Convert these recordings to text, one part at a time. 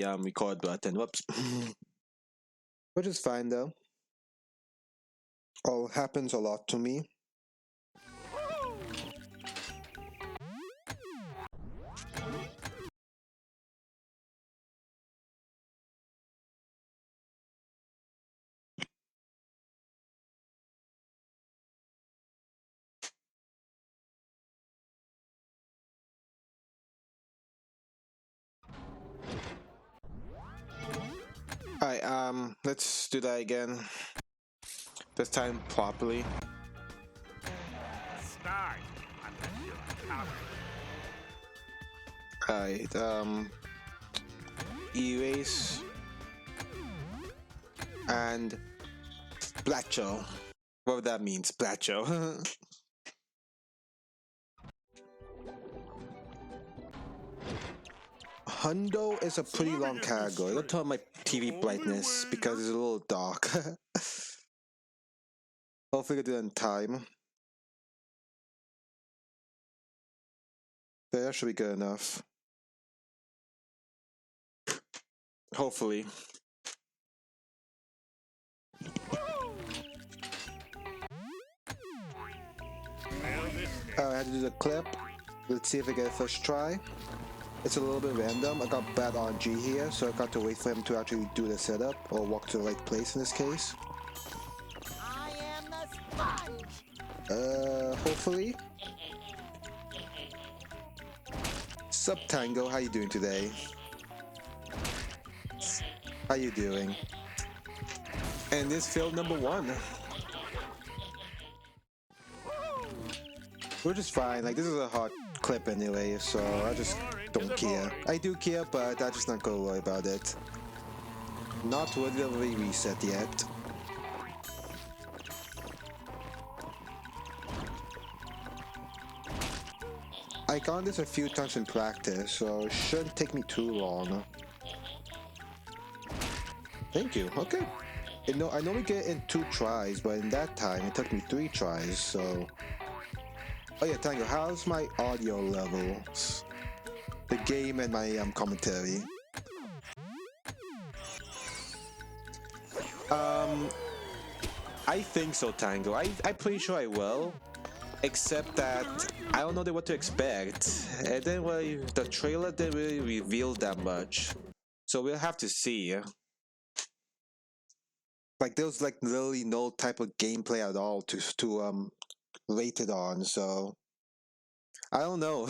the record button. Whoops. Which is fine though. All happens a lot to me. Alright, let's do that again. This time properly. Start. Alright, erase and splacho. Whatever that means, splacho. Hundo is a pretty long category. I'll turn my TV brightness because it's a little dark. Hopefully I'll do it in time. That should be good enough. Hopefully. I had to do the clip. Let's see if I get it first try. It's a little bit random. I got bad RNG here, so I got to wait for him to actually do the setup or walk to the right place in this case. I am the sponge. Hopefully. Sup Tango, how you doing today? How you doing? And this failed number 1. Which is fine, like this is a hot clip anyway, so I just don't care. I do care, but I'm just not gonna worry about it. Not worthy of a reset yet. I got this a few times in practice, so it shouldn't take me too long. Thank you, okay. I normally get it in 2 tries, but in that time it took me 3 tries, so... Oh yeah, Tango, how's my audio levels? The game and my commentary. I think so, Tango. I'm pretty sure I will. Except that I don't know what to expect. And then the trailer didn't really reveal that much. So we'll have to see. Like there was like literally no type of gameplay at all to rate it on, so I don't know.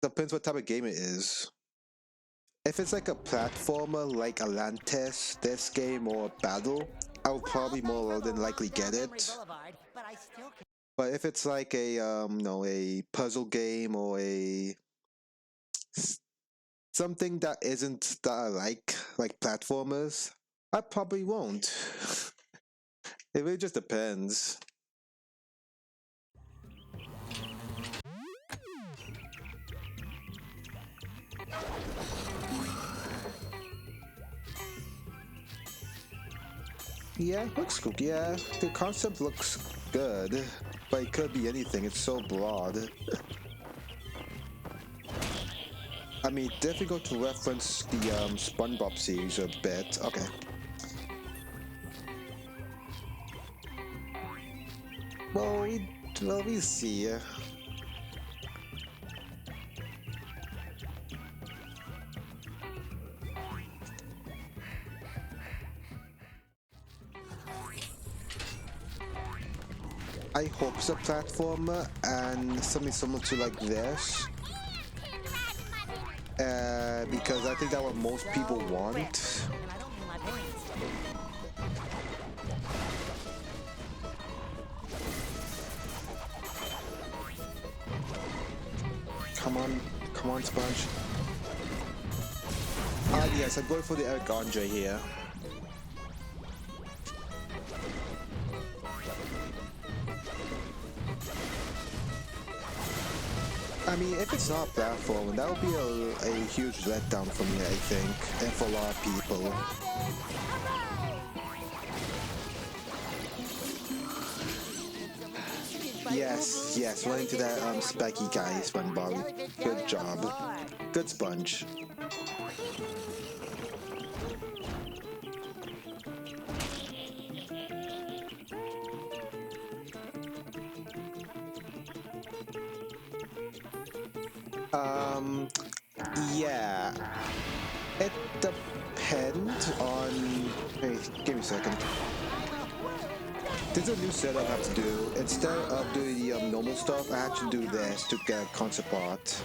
Depends what type of game it is. If it's like a platformer like Atlantis, this game, or Battle, I will probably more than likely get it. But if it's like a a puzzle game or a something that isn't that I like platformers, I probably won't. It really just depends. Yeah, looks cool. Yeah, the concept looks good, but it could be anything. It's so broad. I mean, definitely going to reference the Spongebob series a bit. Okay. Well, we see. I hope it's a platformer and something similar to like this. Because I think that's what most people want. Come on, Sponge. Ah, yes, I'm going for the Eric Andre here. I mean, if it's not a platform, that would be a huge letdown for me, I think, and for a lot of people. Yes, run into that spiky guy, Spongebob. Good job. Good Sponge. Um, yeah, it depends on. Hey, give me a second. There's a new setup I have to do. Instead of doing the normal stuff, I have to do this to get concept art.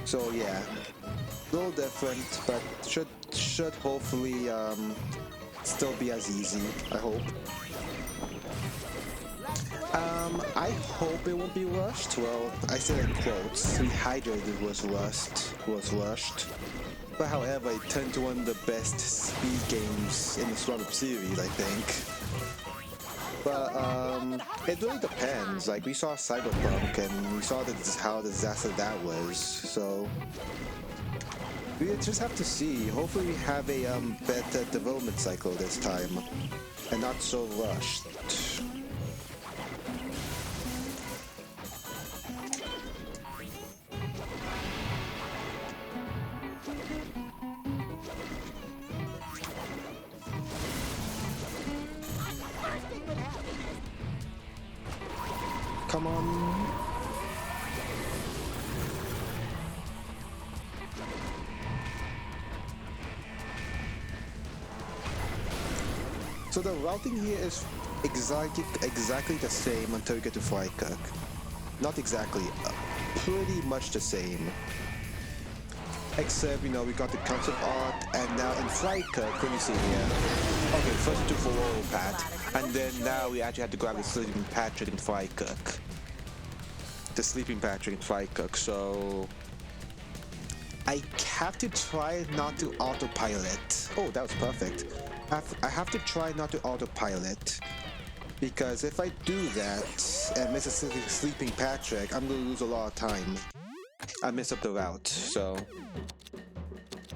So yeah, a little different, but should hopefully still be as easy. I hope. I hope it won't be rushed. Well, I said in quotes. Rehydrated was rushed. But however, it turned to one of the best speed games in the Spongebob series, I think. But it really depends. Like we saw Cyberpunk, and we saw how disaster that was. So we just have to see. Hopefully, we have a better development cycle this time, and not so rushed. Come on. So the routing here is exactly the same until you get to Freikirk. Not exactly, pretty much the same. Except, we got the concept art, and now in Freikirk, let me see here. Okay, first we took the roll pad, and then now we actually had to grab the sleeping Patrick in Freikirk. The sleeping Patrick in Freikirk, so I have to try not to autopilot. Oh, that was perfect. I have to try not to autopilot. Because if I do that and miss a sleeping Patrick, I'm gonna lose a lot of time. I miss up the route, so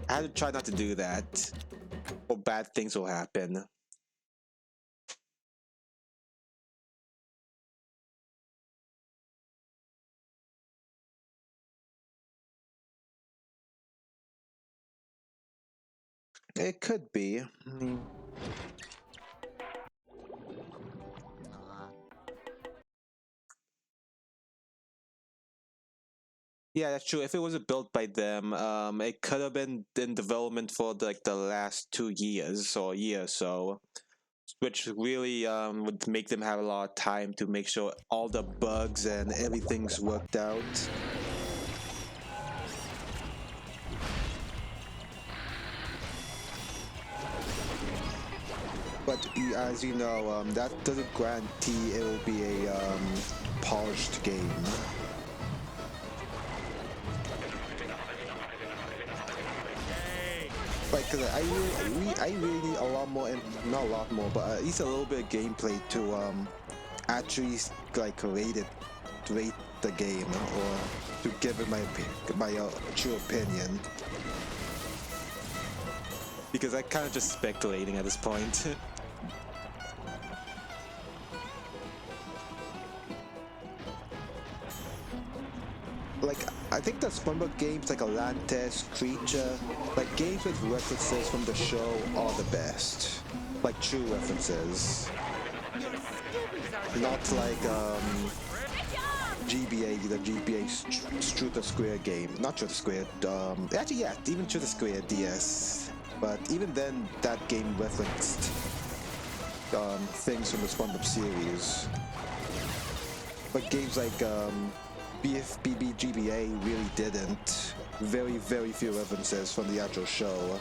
I have to try not to do that, or bad things will happen. It could be. Yeah, that's true. If it wasn't built by them, it could have been in development for like the last 2 years or a year or so, which really would make them have a lot of time to make sure all the bugs and everything's worked out. But as you know, that doesn't guarantee it will be a polished game. Like, cause I really need a lot more, and not a lot more, but at least a little bit of gameplay to actually like rate the game, or to give it my true opinion. Because I kind of just speculating at this point. Like, I think the SpongeBob games like Atlantis, Creature, like games with references from the show are the best. Like true references. Not like GBA, the GBA Truth or Square game. Not Truth or Square, actually yeah, even Truth or Square DS. But even then, that game referenced things from the SpongeBob series. But games like BFBB GBA really didn't. Very, very few references from the actual show.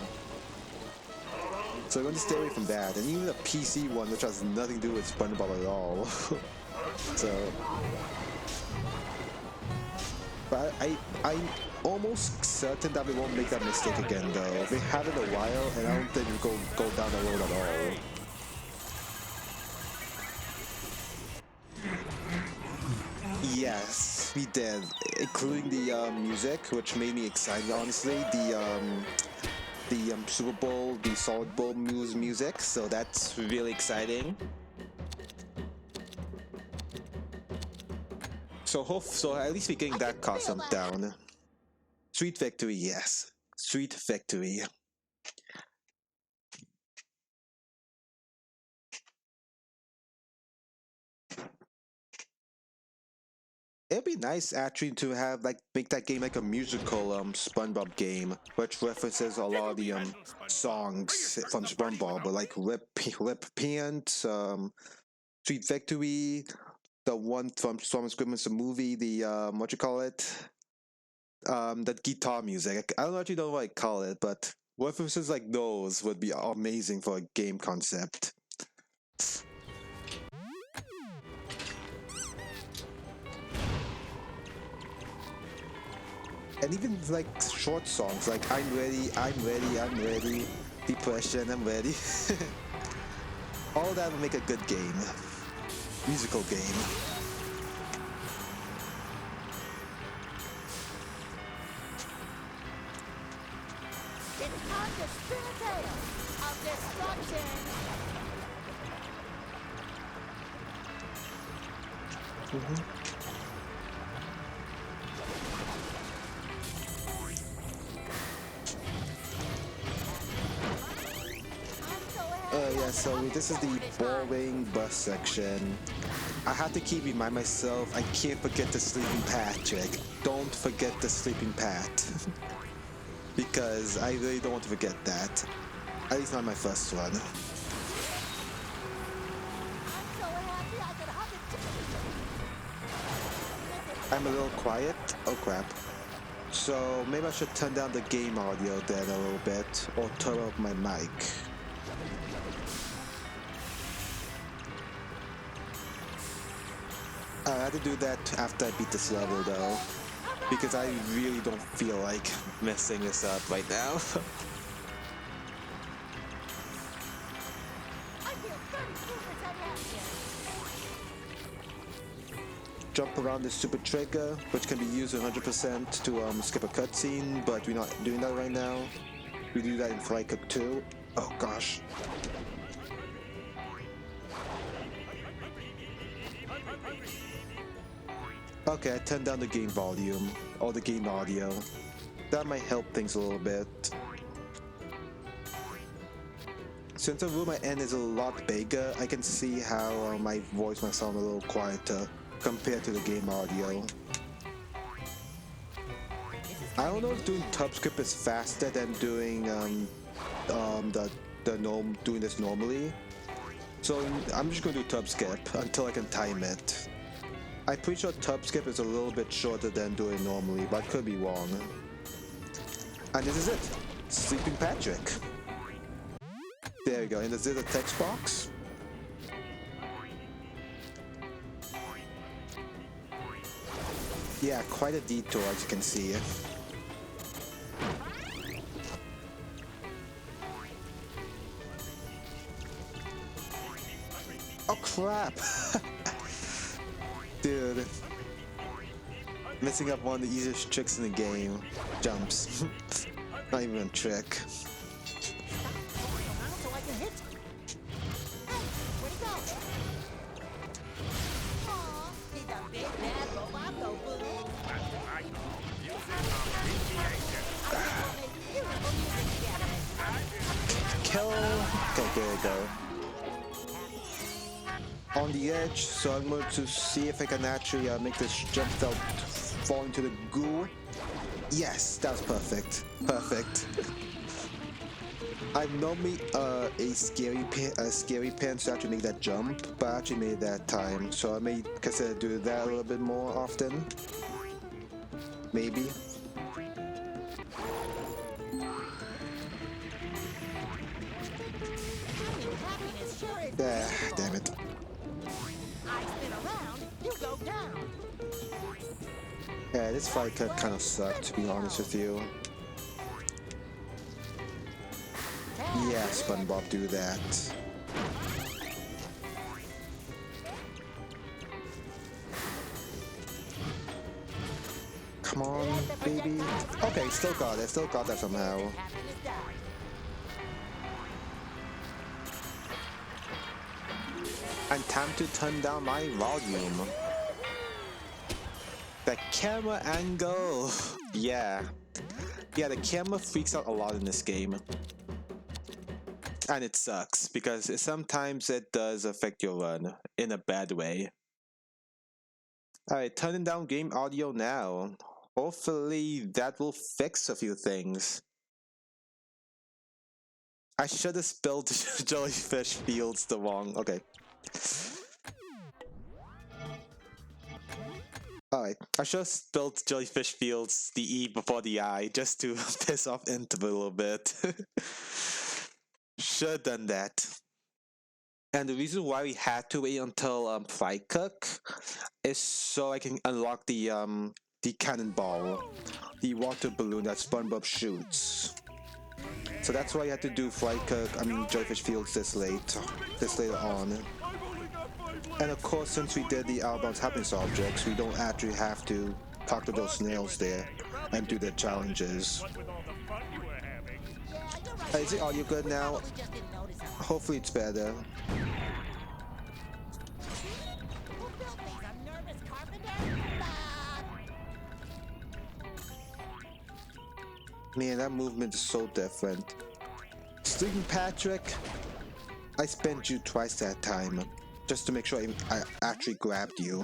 So I'm going to stay away from that. And even the PC one, which has nothing to do with SpongeBob at all. So... But I'm almost certain that we won't make that mistake again, though. We have it a while, and I don't think we'll go down the road at all. Yes, we did, including the music, which made me excited. Honestly, the Super Bowl, the Solid Bowl music, so that's really exciting. So at least we're getting that costume down. Sweet victory, yes, sweet victory. It'd be nice actually to have like make that game like a musical SpongeBob game, which references a lot of the songs from SpongeBob, but like Rip Pant, Sweet Victory, the one from Storm Squidman's the movie, the what you call it, that guitar music. I don't actually know what I call it, but references like those would be amazing for a game concept. And even like short songs like I'm ready, I'm ready, I'm ready, depression, I'm ready. All that would make a good game, musical game. It's time to spin a tale of destruction. Yeah, so this is the boring bus section. I have to keep remind myself I can't forget the sleeping Patrick. Don't forget the sleeping Pat. Because I really don't want to forget that. At least not my first one. I'm a little quiet. Oh crap. So maybe I should turn down the game audio then a little bit, or turn up my mic. I had to do that after I beat this level though, because I really don't feel like messing this up right now. Jump around the super trigger, which can be used 100% to skip a cutscene, but we're not doing that right now. We do that in Flight Cook 2. Oh gosh. Okay, I turned down the game volume, or the game audio. That might help things a little bit. Since the room I end is a lot bigger, I can see how my voice might sound a little quieter compared to the game audio. I don't know if doing TubScript is faster than doing doing this normally. So I'm just gonna do TubSkip until I can time it. I'm pretty sure TubSkip is a little bit shorter than doing normally, but I could be wrong. And this is it, Sleeping Patrick. There we go, and is this a text box? Yeah, quite a detour as you can see. Oh crap! Dude. Messing up one of the easiest tricks in the game. Jumps. Not even a trick. Kill. Okay, there we go. On the edge, so I'm going to see if I can actually make this jump without falling into the goo. Yes, that's perfect. Perfect. I'm normally a scary pants to actually make that jump, but I actually made it that time, so I may consider doing that a little bit more often. Maybe. Damn it. Yeah, this fight kind of sucked, to be honest with you. Yeah, Spongebob, do that. Come on, baby. Okay, still got that somehow. And time to turn down my volume. The camera angle. Yeah, the camera freaks out a lot in this game. And it sucks, because sometimes it does affect your run in a bad way. Alright, turning down game audio now. Hopefully that will fix a few things. I should have spelled jellyfish fields the wrong. Okay. Alright, I should have spelled jellyfish fields the E before the I just to piss off Int a little bit. Should have done that. And the reason why we had to wait until Fry Cook is so I can unlock the cannonball, the water balloon that Spongebob shoots. So that's why you had to do Jellyfish Fields this later on. And of course, since we did the outbound happiness objects, we don't actually have to talk to those snails there and do the challenges. Is the audio good now? Hopefully it's better. Man, that movement is so different. Sleeping Patrick, I spent you twice that time, just to make sure I actually grabbed you.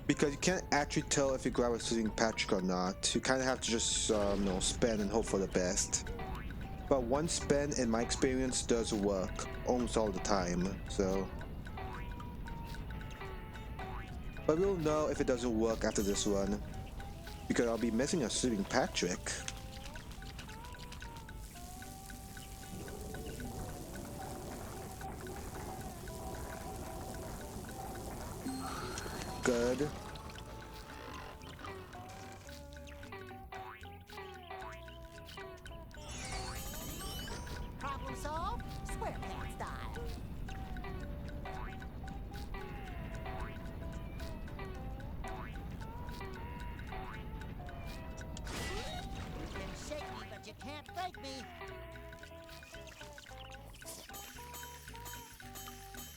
Because you can't actually tell if you grab a Sleeping Patrick or not. You kind of have to just, spin and hope for the best. But one spin, in my experience, does work almost all the time, so... But we'll know if it doesn't work after this run, because I'll be missing a Sleeping Patrick. Good. Problem solved? SquarePants style. You can shake me, but you can't break me.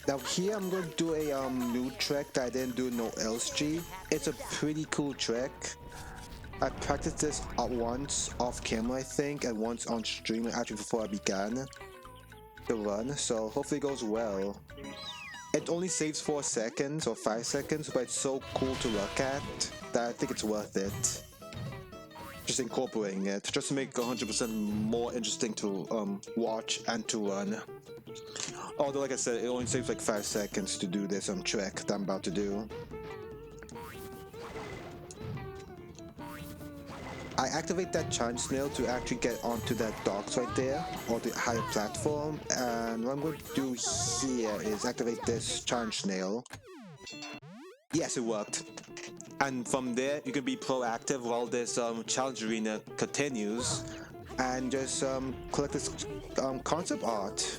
Now here I'm going to do a new trick that I didn't do no LSG. It's a pretty cool trick. I practiced this once off camera I think, and once on stream actually before I began the run, so hopefully it goes well. It only saves 4 seconds or 5 seconds, but it's so cool to look at that I think it's worth it. Just incorporating it, just to make it 100% more interesting to watch and to run. Although, like I said, it only takes like 5 seconds to do this trick that I'm about to do. I activate that challenge snail to actually get onto that docks right there, or the higher platform, and what I'm going to do here is activate this challenge snail. Yes, it worked. And from there, you can be proactive while this challenge arena continues, and just collect this concept art.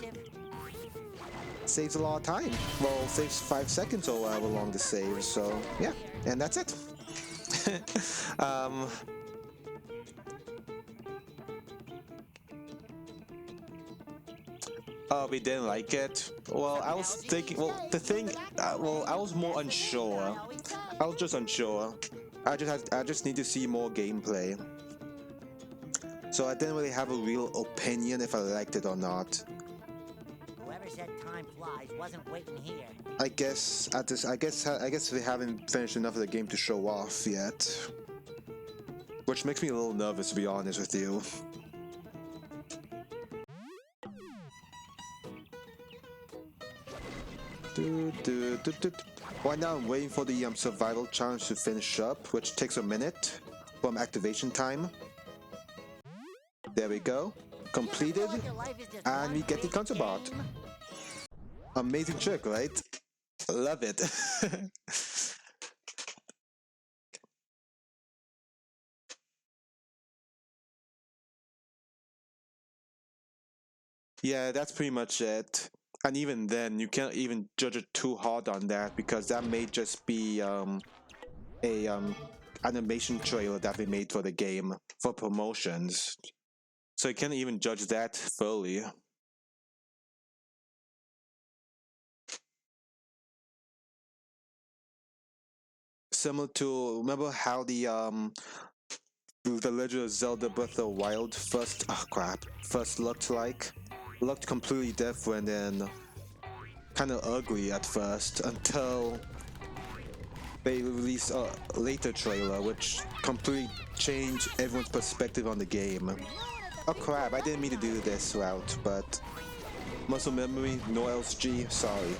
Saves a lot of time. Well, saves 5 seconds or however long this saves, so yeah, and that's it. Oh, we didn't like it. Well, I was thinking. Well, the thing. I was more unsure. I was just unsure. I just need to see more gameplay. So I didn't really have a real opinion if I liked it or not. Whoever said time flies wasn't waiting here. I guess we haven't finished enough of the game to show off yet, which makes me a little nervous, to be honest with you. Right now I'm waiting for the survival challenge to finish up, which takes a minute from activation time. There we go. Completed, and we get the concept art. Amazing trick, right? Love it. Yeah, that's pretty much it. And even then, you can't even judge it too hard on that, because that may just be a animation trailer that we made for the game for promotions. So you can't even judge that fully. Similar to, remember how the Legend of Zelda Breath of the Wild first looked like? Looked completely different in kind of ugly at first until they released a later trailer, which completely changed everyone's perspective on the game. Oh crap! I didn't mean to do this route, but muscle memory, no LSG. Sorry.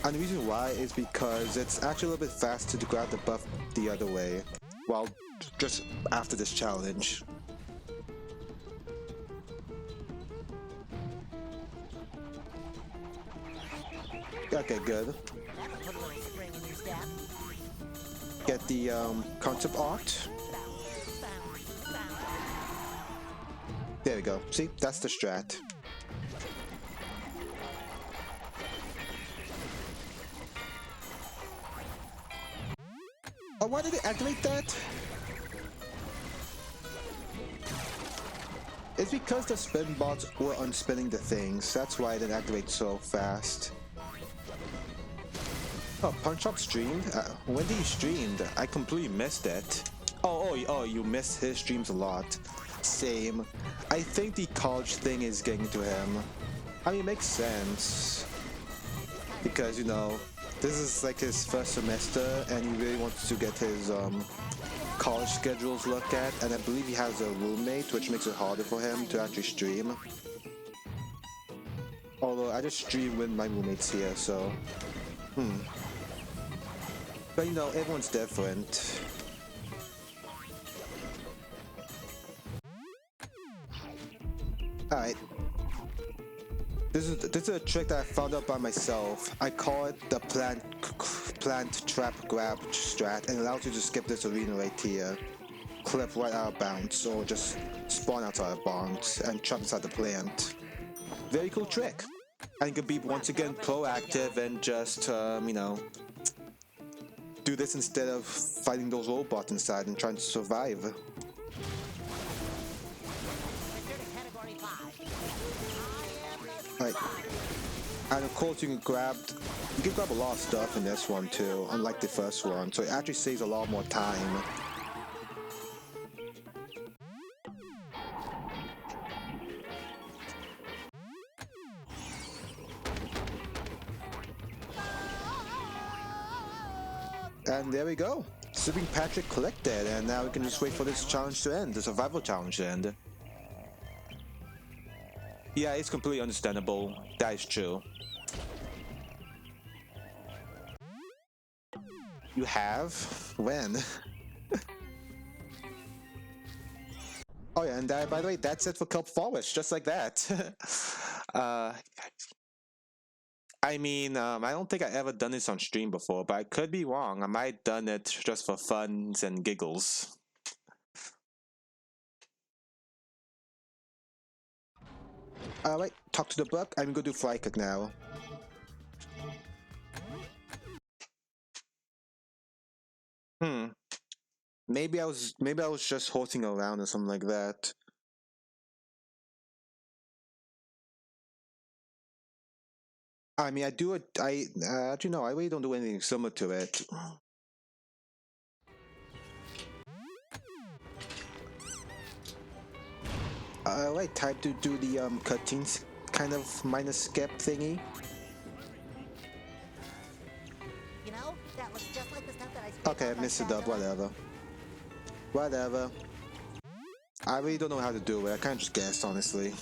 And the reason why is because it's actually a little bit faster to grab the buff the other way, while just after this challenge. Okay, good. Get the concept art. There we go. See, that's the strat. Oh, why did it activate that? It's because the spin bots were unspinning the things. That's why it didn't activate so fast. Oh, Punch Up streamed? When did he streamed? I completely missed it. Oh, you miss his streams a lot. Same. I think the college thing is getting to him. I mean, it makes sense. Because, you know, this is like his first semester and he really wants to get his college schedules looked at, and I believe he has a roommate, which makes it harder for him to actually stream. Although I just stream with my roommates here, so but you know, everyone's different. Alright. This is a trick that I found out by myself. I call it the plant trap grab strat, and it allows you to skip this arena right here. Clip right out of bounds, or just spawn outside of bounds and trap inside the plant. Very cool trick. And you can be once again proactive and just, you know, do this instead of fighting those robots inside and trying to survive. Right. And of course you can grab a lot of stuff in this one too, unlike the first one, so it actually saves a lot more time. And there we go. Sleeping Patrick collected, and now we can just wait for this challenge to end, the survival challenge to end. Yeah, it's completely understandable. That is true. You have? When? Oh yeah, and by the way, that's it for Kelp Forest, just like that. I mean, I don't think I ever done this on stream before, but I could be wrong. I might have done it just for funs and giggles. Alright, talk to the book. I'm gonna do fly kick now. Maybe I was just horsing around or something like that. I mean, actually no, I really don't do anything similar to it. Alright, time to do the cutscenes kind of minus skip thingy. You know, that looks just like the stuff that I Okay, I missed it up, whatever. Whatever. I really don't know how to do it, I can't just guess, honestly.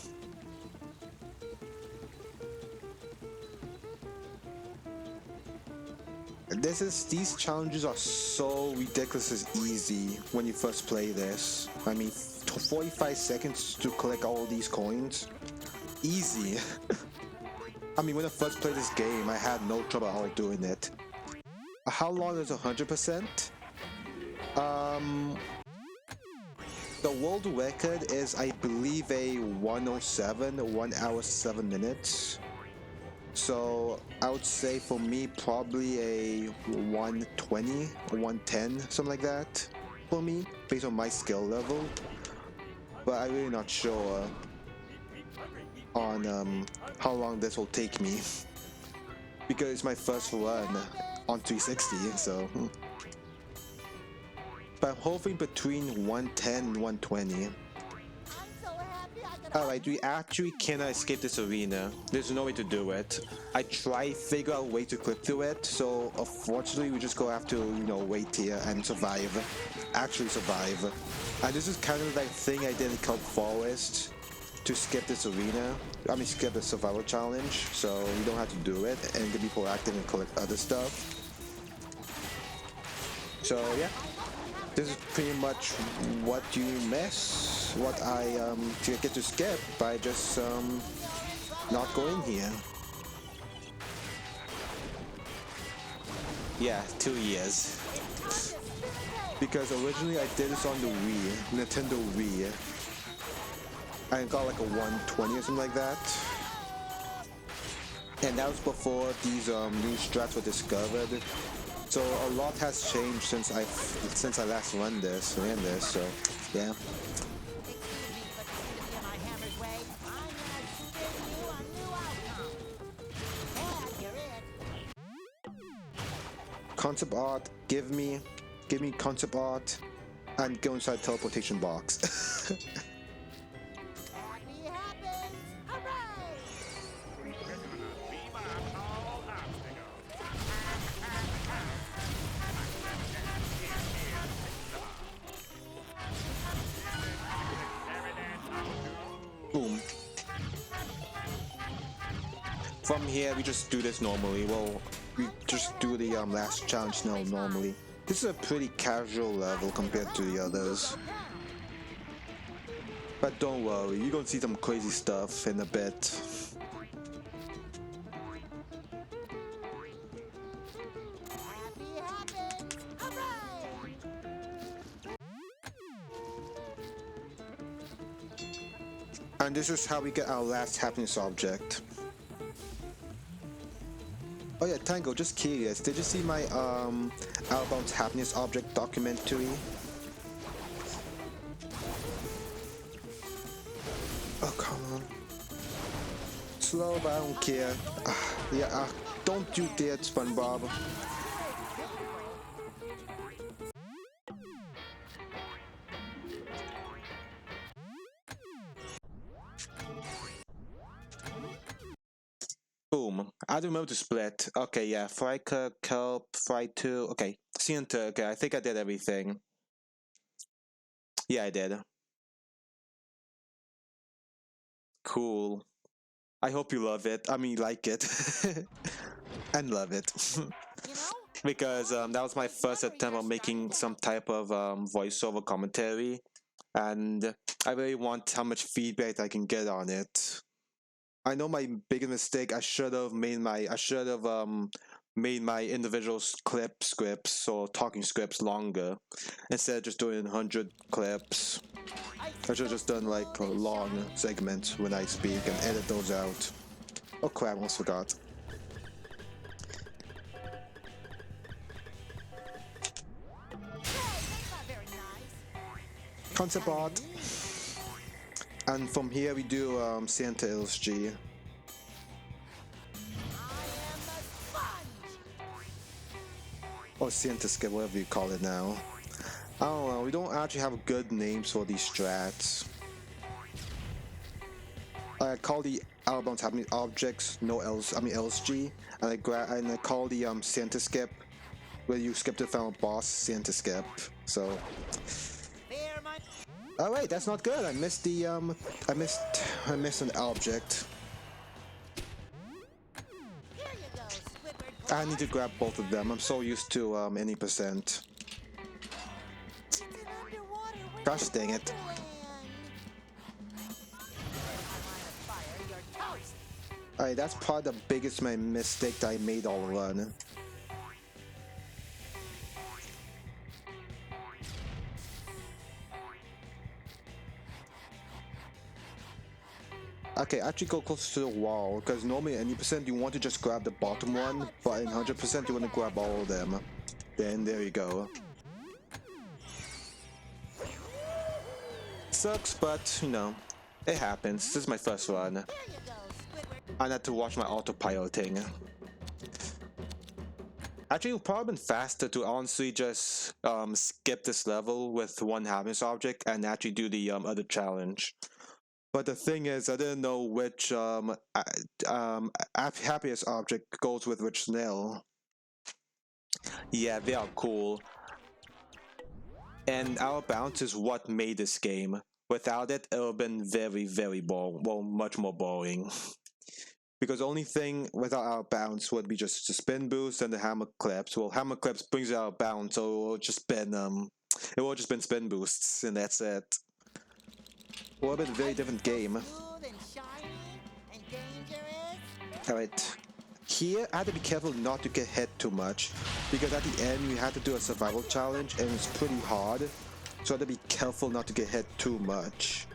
These challenges are so ridiculously easy when you first play this. I mean, 45 seconds to collect all these coins? Easy. I mean, when I first played this game, I had no trouble at all doing it. How long is 100%? The world record is, I believe, a 107, 1 hour 7 minutes. So I would say for me probably a 120 or 110, something like that for me, based on my skill level. But I'm really not sure on how long this will take me because it's my first run on 360, so. But I'm hoping between 110 and 120. I'm so happy I Alright, we actually cannot escape this arena. There's no way to do it. I tried figure out a way to clip through it, so unfortunately we just go have to, wait here and survive. Actually survive. And this is kind of like thing I did in Kelp Forest to skip this arena. I mean skip the survival challenge, so you don't have to do it and you can be proactive and collect other stuff. So yeah. This is pretty much what you miss, what I get to skip by just not going here. Yeah, 2 years. Because originally I did this on the Wii, Nintendo Wii. I got like a 120 or something like that. And that was before these new strats were discovered. So a lot has changed since I last ran this, so yeah. Concept art, give me concept art, and go inside teleportation box. Boom. From here, we just do this normally. Well, we just do the last challenge now normally. This is a pretty casual level compared to the others. But don't worry, you're gonna see some crazy stuff in a bit. And this is how we get our last happiness object. Oh yeah, Tango, just curious, did you see my Outbound's happiness object documentary? Oh, come on. Slow, but I don't care. Yeah, don't you dare, Spongebob. Boom. I remember to split. Okay, yeah. Friker, Kelp, Fry 2. Okay. Center. Okay, I think I did everything. Yeah, I did. Cool. I hope you love it. I mean, like it. And love it. Because that was my first attempt at making some type of voiceover commentary. And I really want how much feedback I can get on it. I know my biggest mistake. I should have made my individual clip scripts or talking scripts longer instead of just doing 100 clips. I should have just done like a long segment when I speak and edit those out. Oh crap! I almost forgot. Concept art. And from here we do Santa LSG. Or Santa Skip, whatever you call it now. I don't know, we don't actually have good names for these strats. I call the Outbound happening objects LSG, and I call the Santa Skip, where you skip the final boss, Santa Skip. So. Oh wait, that's not good. I missed the I missed an object. I need to grab both of them. I'm so used to any percent. Gosh dang it. Alright, that's probably the biggest mistake that I made all run. Okay, actually go close to the wall, because normally at any percent you want to just grab the bottom one, but in 100% you want to grab all of them. Then there you go. Sucks, but you know, it happens. This is my first run. I had to watch my autopiloting. Actually, it would probably been faster to honestly just skip this level with one happiness object and actually do the other challenge. But the thing is, I didn't know which happiest object goes with which snail. Yeah, they are cool. And our bounce is what made this game. Without it, it would have been very, very boring. Well, much more boring. Because the only thing without our bounce would be just the spin boost and the hammer clips. Well, hammer clips brings out bounce, so it will just been spin boosts, and that's it. It would have been a very different game. Smooth and shiny and dangerous. Alright. Here, I had to be careful not to get hit too much, because at the end, you had to do a survival challenge, and it's pretty hard. So I had to be careful not to get hit too much.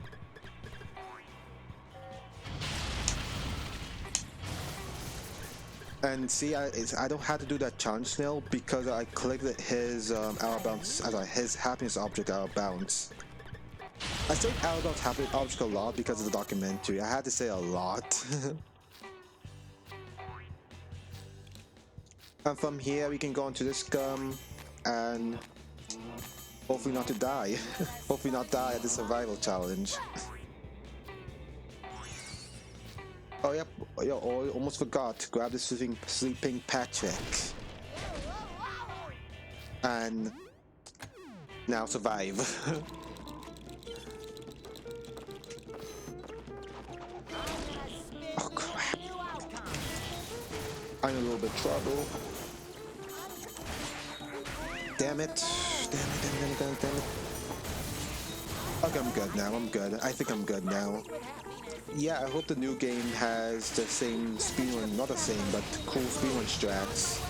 And see, I don't have to do that challenge snail because I clicked his out of bounds, his happiness object out of bounds. I say out of bounds happiness object a lot because of the documentary. I had to say a lot. And from here we can go into this gum and hopefully not to die. Hopefully not die at the survival challenge. Oh yep, yo, oh, almost forgot. Grab the sleeping Patrick. And now survive. Oh crap. I'm in a little bit of trouble. Damn it. Damn it. Okay, I'm good now. I'm good. I think I'm good now. Yeah, I hope the new game has the same speedrun, not the same, but cool speedrun strats.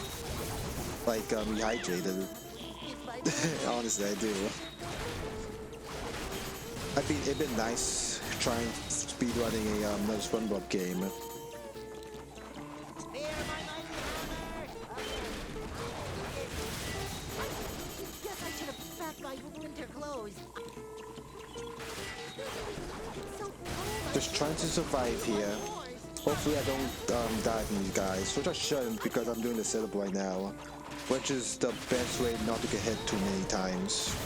Like, Rehydrated. Honestly, I do. I think it'd been nice trying speedrunning another Spongebob game. Guess I should have packed my winter clothes. Just trying to survive here. Hopefully I don't die from these guys, which I shouldn't because I'm doing the setup right now, which is the best way not to get hit too many times.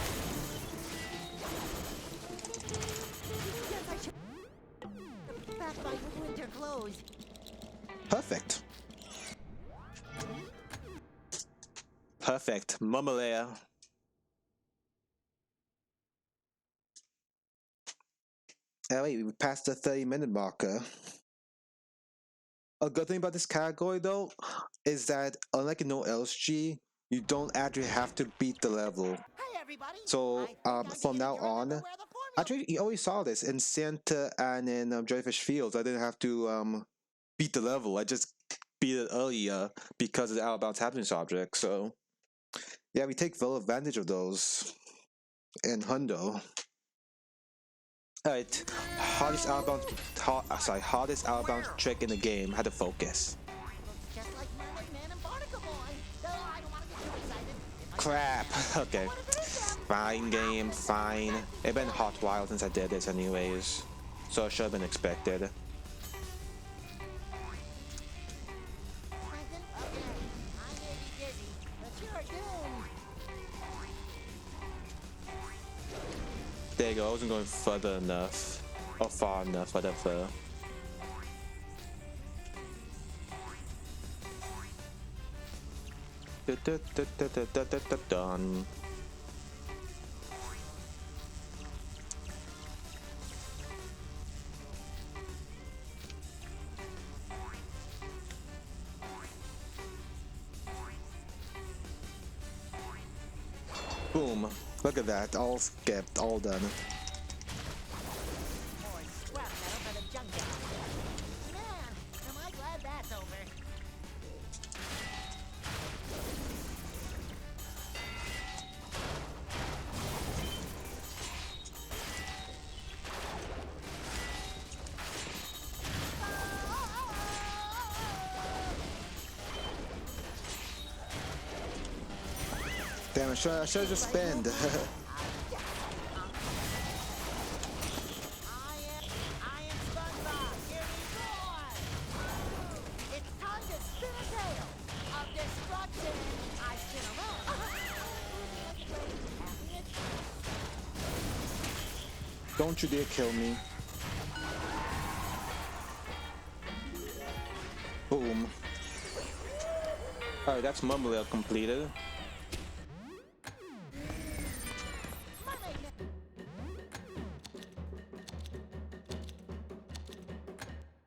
Perfect. Perfect. Mumalea. Oh wait, we passed the 30-minute marker. A good thing about this category though is that unlike in no LSG, you don't actually have to beat the level. So from now on, actually you always saw this in Santa and in Jellyfish Fields. I didn't have to beat the level. I just beat it earlier because of the out of bounds happiness object. So yeah, we take full advantage of those in Hundo. Alright, hardest outbound trick in the game had to focus. Crap. Okay. Fine game, fine. It's been a hot while since I did this anyways, so it should have been expected. There you go, I wasn't going further enough. Or far enough, whatever. Done. Boom. Look at that, all skipped, all done. Damn, I should just spend. I am Spongebob. Here we go. It's time to spin a tale of destruction. I spin around. Don't you dare kill me. Alright, that's Mumble Layer completed.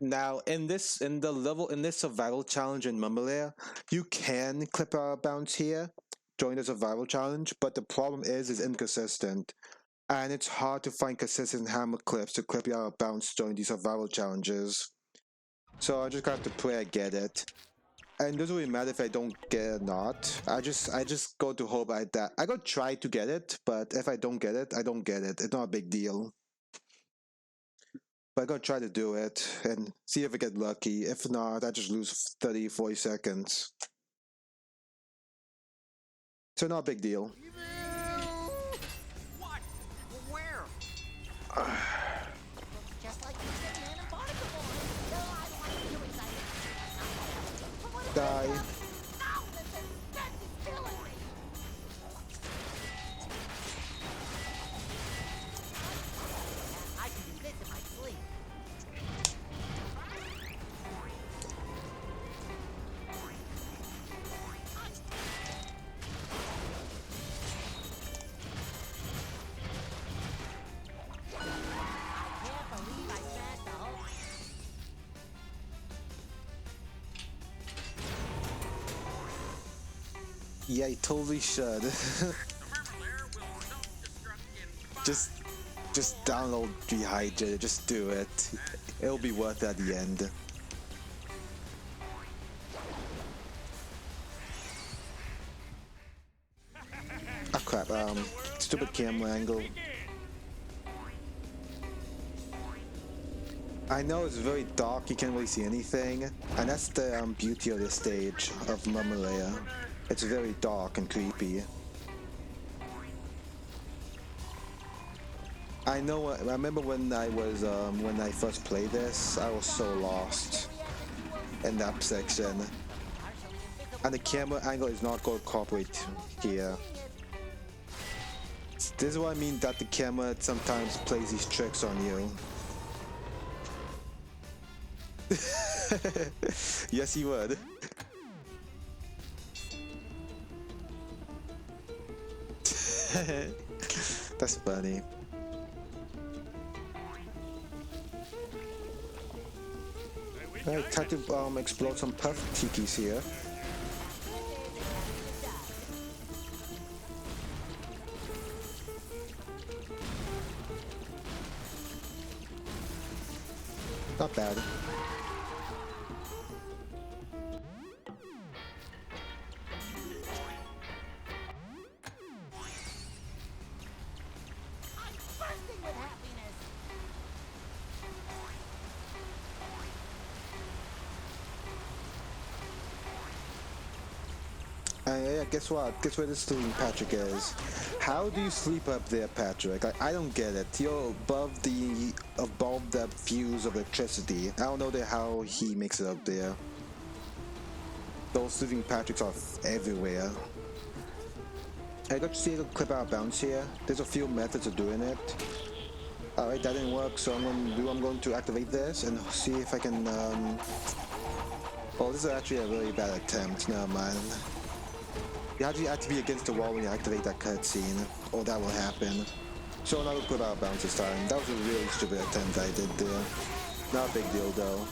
Now, in this survival challenge in Mumble Layer, you can clip out of bounds here during the survival challenge, but the problem is it's inconsistent. And it's hard to find consistent hammer clips to clip you out of bounds during these survival challenges. So I just got to pray I get it. And it doesn't really matter if I don't get it or not. I just go to hope I go try to get it, but if I don't get it, I don't get it. It's not a big deal. But I gotta try to do it and see if I get lucky. If not, I just lose 30, 40 seconds. So not a big deal. What? Where? Just like you said, man, and Barnacle Boy. No, I don't want to be too excited. But what if Die. No, the suspense is killing me. I can do this in my sleep. I can't believe I smashed the whole. Yeah, you totally should. just download Dehydrated, just do it. It'll be worth it at the end. Ah crap, stupid camera angle. I know it's very dark, you can't really see anything, and that's the beauty of this stage of Mummalaya. It's very dark and creepy. I know. I remember when I first played this, I was so lost in that section, and the camera angle is not going to cooperate here. This is what I mean that the camera sometimes plays these tricks on you. Yes, he would. That's funny. Alright, time to explode some puff tikis here. Not bad. Yeah, guess what? Guess where this sleeping Patrick is? How do you sleep up there, Patrick? I don't get it. You're above the fuse of electricity. I don't know how he makes it up there. Those sleeping Patricks are everywhere. I got to see a clip out of bounds here. There's a few methods of doing it. Alright, that didn't work, so I'm going to activate this and see if I can Oh, this is actually a really bad attempt. Never mind. You have to be against the wall when you activate that cutscene, or that will happen. So another clip out of bounds this time. That was a really stupid attempt I did there. Not a big deal though.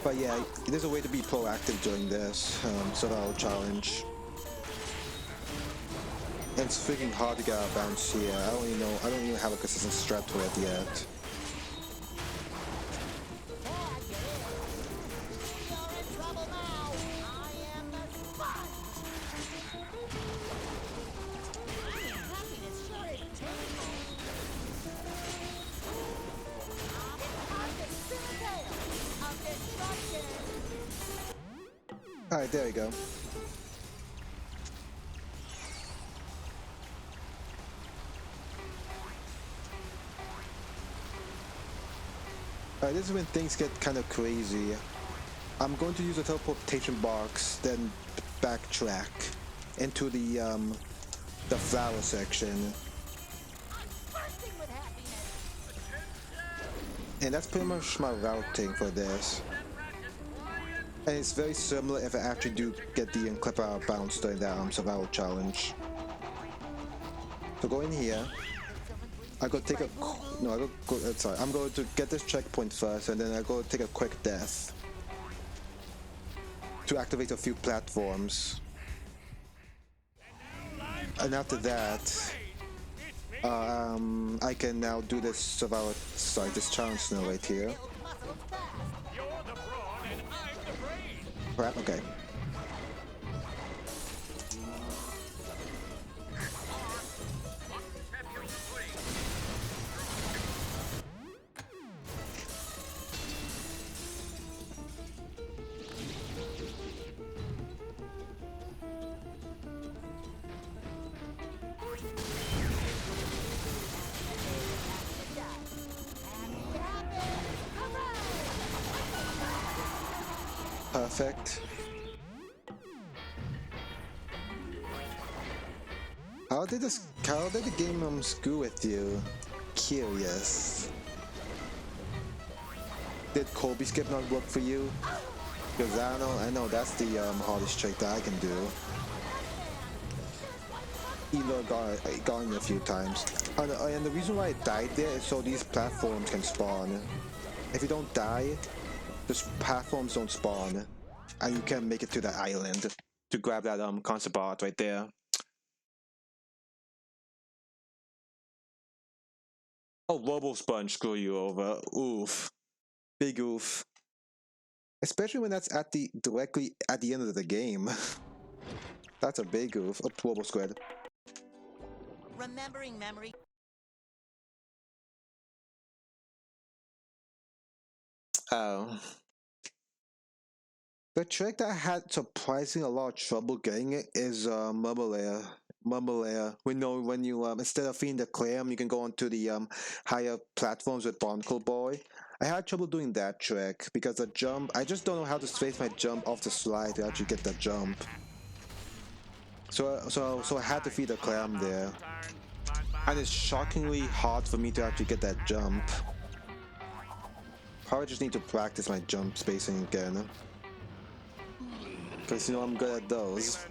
But yeah, there's a way to be proactive during this survival challenge. And it's freaking hard to get out of bounds here. I don't even have a consistent strat to it yet. Alright, there we go. Alright, this is when things get kind of crazy. I'm going to use a teleportation box, then backtrack into the flower section. And that's pretty much my routing for this. And it's very similar if I actually do get the clip out of bounds during that survival challenge. So go in here. I go take a no. I go. Sorry, I'm going to get this checkpoint first, and then I go take a quick death to activate a few platforms. And after that, I can now do this survival. Sorry, this challenge now right here. Crap. Okay. Perfect. How did the game screw with you? Curious. Did Colby skip not work for you? Because I know that's the hardest trick that I can do. Elo got me a few times. And the reason why I died there is so these platforms can spawn. If you don't die, the platforms don't spawn. And you can make it to that island to grab that concept art right there. Oh, Robo Sponge screw you over. Oof. Big oof. Especially when that's directly at the end of the game. That's a big oof. Oh, Robo Squid. Remembering memory. Oh. The trick that I had surprising a lot of trouble getting it is Mumble Layer. Mumble Layer. We know when you instead of feeding the clam, you can go onto the higher platforms with Barnacle Boy. I had trouble doing that trick because the jump. I just don't know how to space my jump off the slide to actually get the jump. So I had to feed the clam there, and it's shockingly hard for me to actually get that jump. Probably just need to practice my jump spacing again. Because, you know, I'm good at those.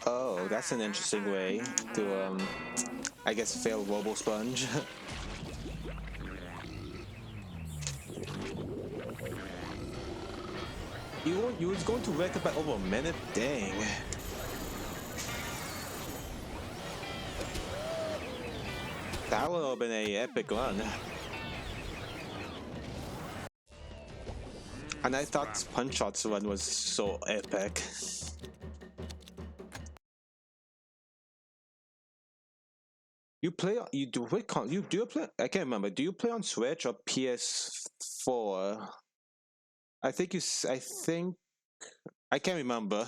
Oh, that's an interesting way to, I guess, fail Robo Sponge. You was going to wreck it by over a minute? Dang. That would have been an epic run. And I thought Punch Shot's run was so epic. You play? You do? You do play? I can't remember. Do you play on Switch or PS4? I think you. I think I can't remember.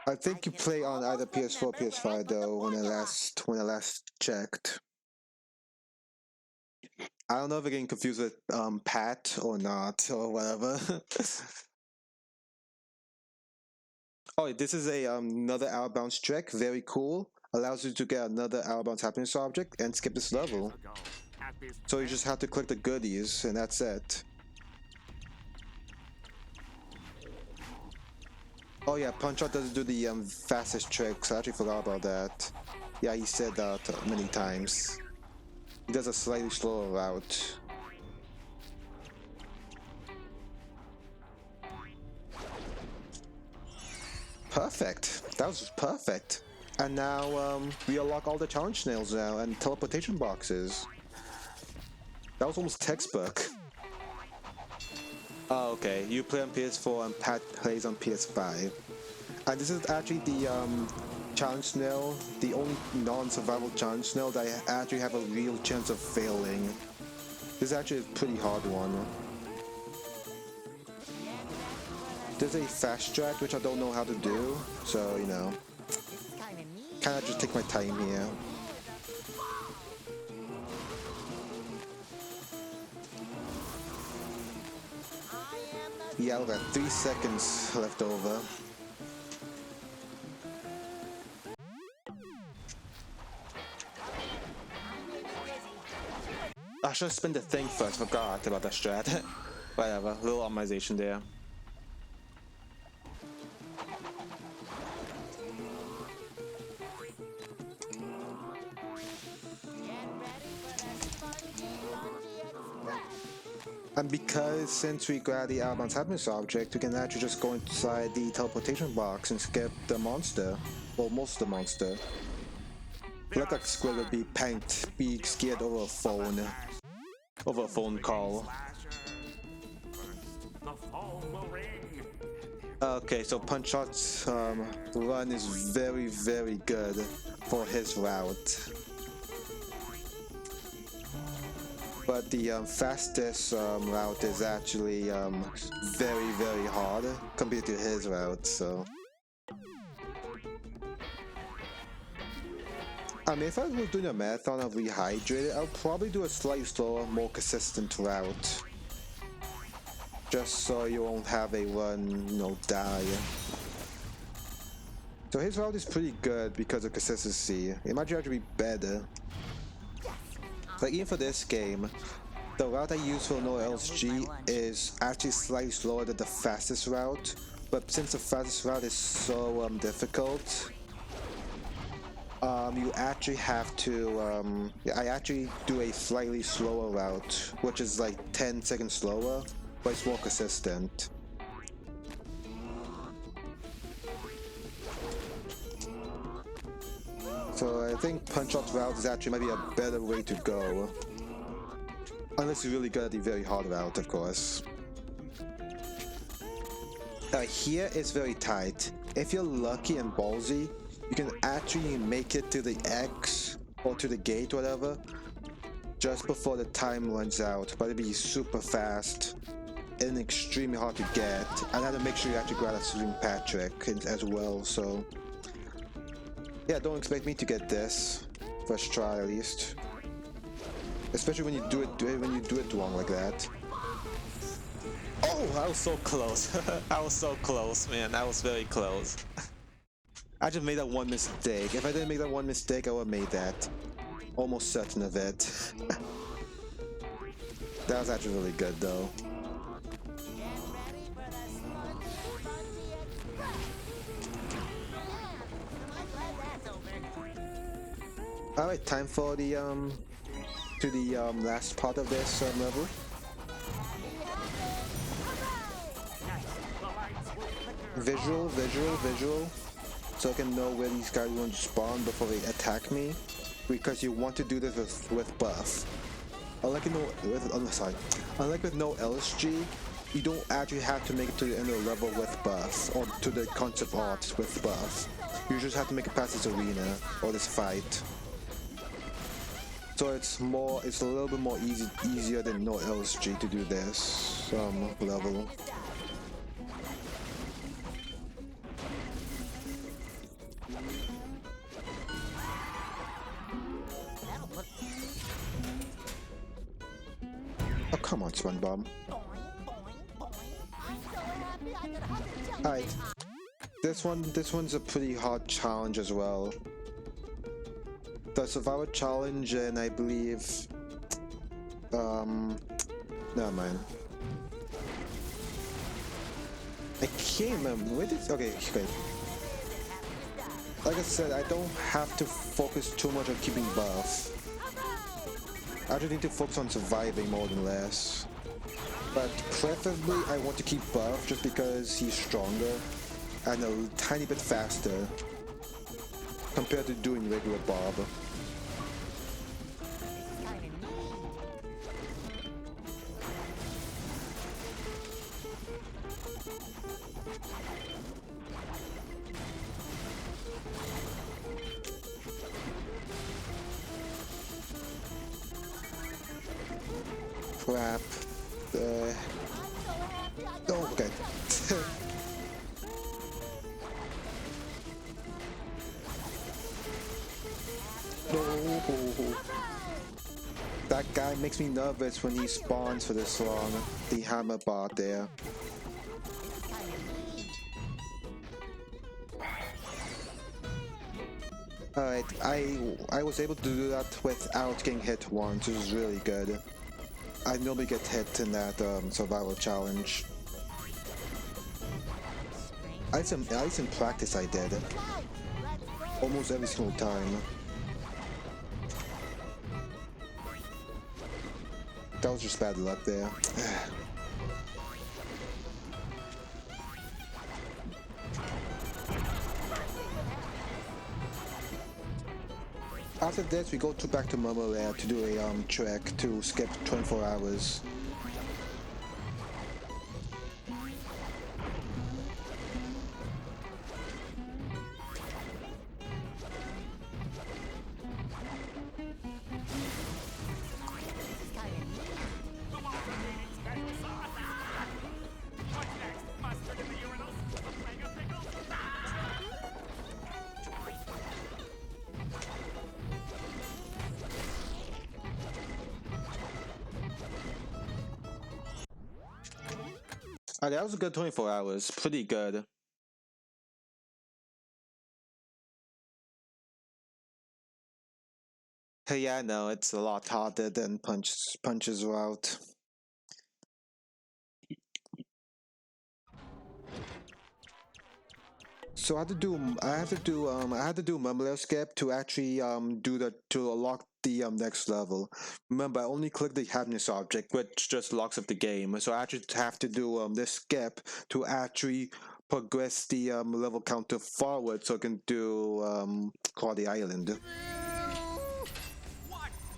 I think you play on either PS4 or PS5 though. When I last checked. I don't know if I'm getting confused with Pat or not or whatever. Oh, this is a another outbound trick. Very cool. Allows you to get another outbound happiness object and skip this level. So you just have to click the goodies, and that's it. Oh yeah, Punch-Out doesn't do the fastest tricks. I actually forgot about that. Yeah, he said that many times. He does a slightly slower route. Perfect. That was perfect. And now we unlock all the challenge snails now and teleportation boxes. That was almost textbook. Oh, okay. You play on PS4 and Pat plays on PS5. And this is actually the challenge snail, the only non-survival challenge snail that I actually have a real chance of failing. This is actually a pretty hard one. There's a fast track which I don't know how to do, so you know, kinda just take my time here. Yeah, we got 3 seconds left over. I should spin the thing first, forgot about that strat. Whatever, little optimization there. And because since we grab the outbound happiness object, we can actually just go inside the teleportation box and skip the monster. Well, most of the monster. Look like Squid would be panicked, be scared over a phone. Over a phone call. Okay, so Punch-Out's run is very, very good for his route. But the fastest route is actually very, very hard compared to his route, so... I mean, if I was doing a marathon of Rehydrated, I'll probably do a slightly slower, more consistent route. Just so you won't have a run, you know, die. So his route is pretty good because of consistency. It might actually be better. Like even for this game, the route I use for no LSG is actually slightly slower than the fastest route. But since the fastest route is so difficult, you actually have to, I actually do a slightly slower route, which is like 10 seconds slower, but it's more consistent. So I think Punch-Out's route is actually maybe a better way to go. Unless you're really good at the very hard route, of course. Here it's very tight. If you're lucky and ballsy, you can actually make it to the X or to the gate, whatever, just before the time runs out. But it'd be super fast and extremely hard to get. And I have to make sure you actually grab a swing Patrick as well. So yeah, don't expect me to get this first try at least. Especially when you do it wrong like that. Oh, I was so close. I was so close, man. I was very close. I just made that one mistake. If I didn't make that one mistake, I would have made that. Almost certain of it. That was actually really good, though. Alright, time for the last part of this level. Visual. So I can know where these guys want to spawn before they attack me. Because you want to do this with buff. Unlike with no LSG, you don't actually have to make it to the end of the level with buff, or to the concept art with buff. You just have to make it past this arena, or this fight. So it's a little bit more easier than no LSG to do this level. Oh, come on, Spongebob. Alright. This one's a pretty hard challenge as well. The survival challenge, and I believe Never mind. I can't remember. Where did... Okay, okay. Like I said, I don't have to focus too much on keeping buff. I just need to focus on surviving more than less. But preferably, I want to keep buff just because he's stronger and a tiny bit faster compared to doing regular Bob. Crap. Oh, okay. No. That guy makes me nervous when he spawns for this long. The hammer bot there. Alright, I was able to do that without getting hit once, which is really good. I normally get hit in that survival challenge. At least in practice I did. Almost every single time. That was just bad luck there. After this, we go back to Murmur to do a trek to skip 24 hours. That was a good 24 hours. Pretty good. Hey, yeah, I know, it's a lot harder than punches route. So I had to do Mumbler skip to actually to unlock the next level. Remember, I only clicked the happiness object, which just locks up the game. So I actually have to do this skip to actually progress the level counter forward, so I can do Quality Island.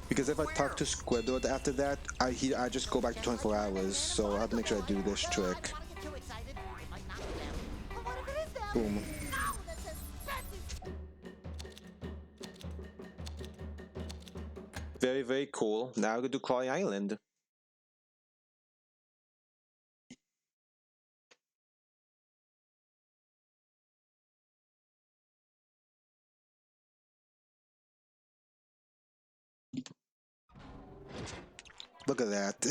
Because if I talk to Squidward after that, I just go back to 24 hours. So I have to make sure I do this trick. Boom. Very, very cool. Now we go to Claw Island. Look at that.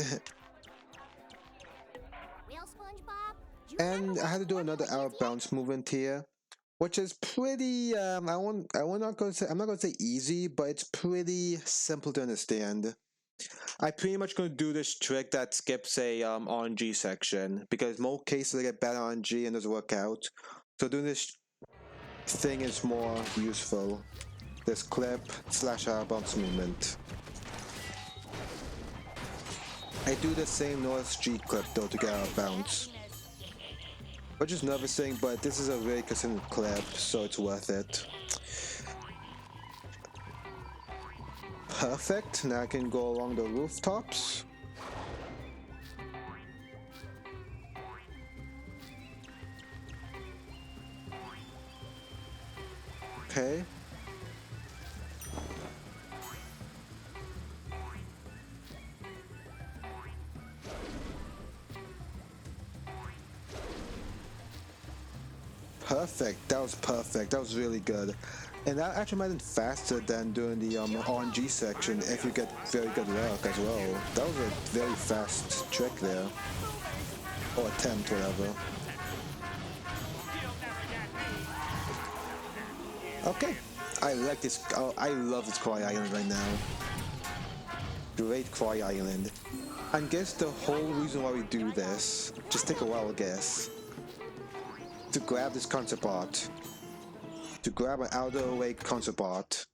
Real SpongeBob? And I had to do another out bounce movement here, which is pretty I'm not gonna say easy, but it's pretty simple to understand. I pretty much gonna do this trick that skips a RNG section because most cases I get bad RNG and doesn't work out. So doing this thing is more useful. This clip slash out bounce movement. I do the same North G clip though to get out of bounce. Which is nervousing, but this is a very consistent clip, so it's worth it. Perfect, now I can go along the rooftops. Okay. Perfect, that was perfect, that was really good. And that actually might have been faster than doing the RNG section if you get very good luck as well. That was a very fast trick there. Or attempt, whatever. Okay, I like this, I love this Quiet Island right now. Great Quarry Island. And guess the whole reason why we do this, just take a wild guess. To grab this concept art. To grab an out of the way concept art.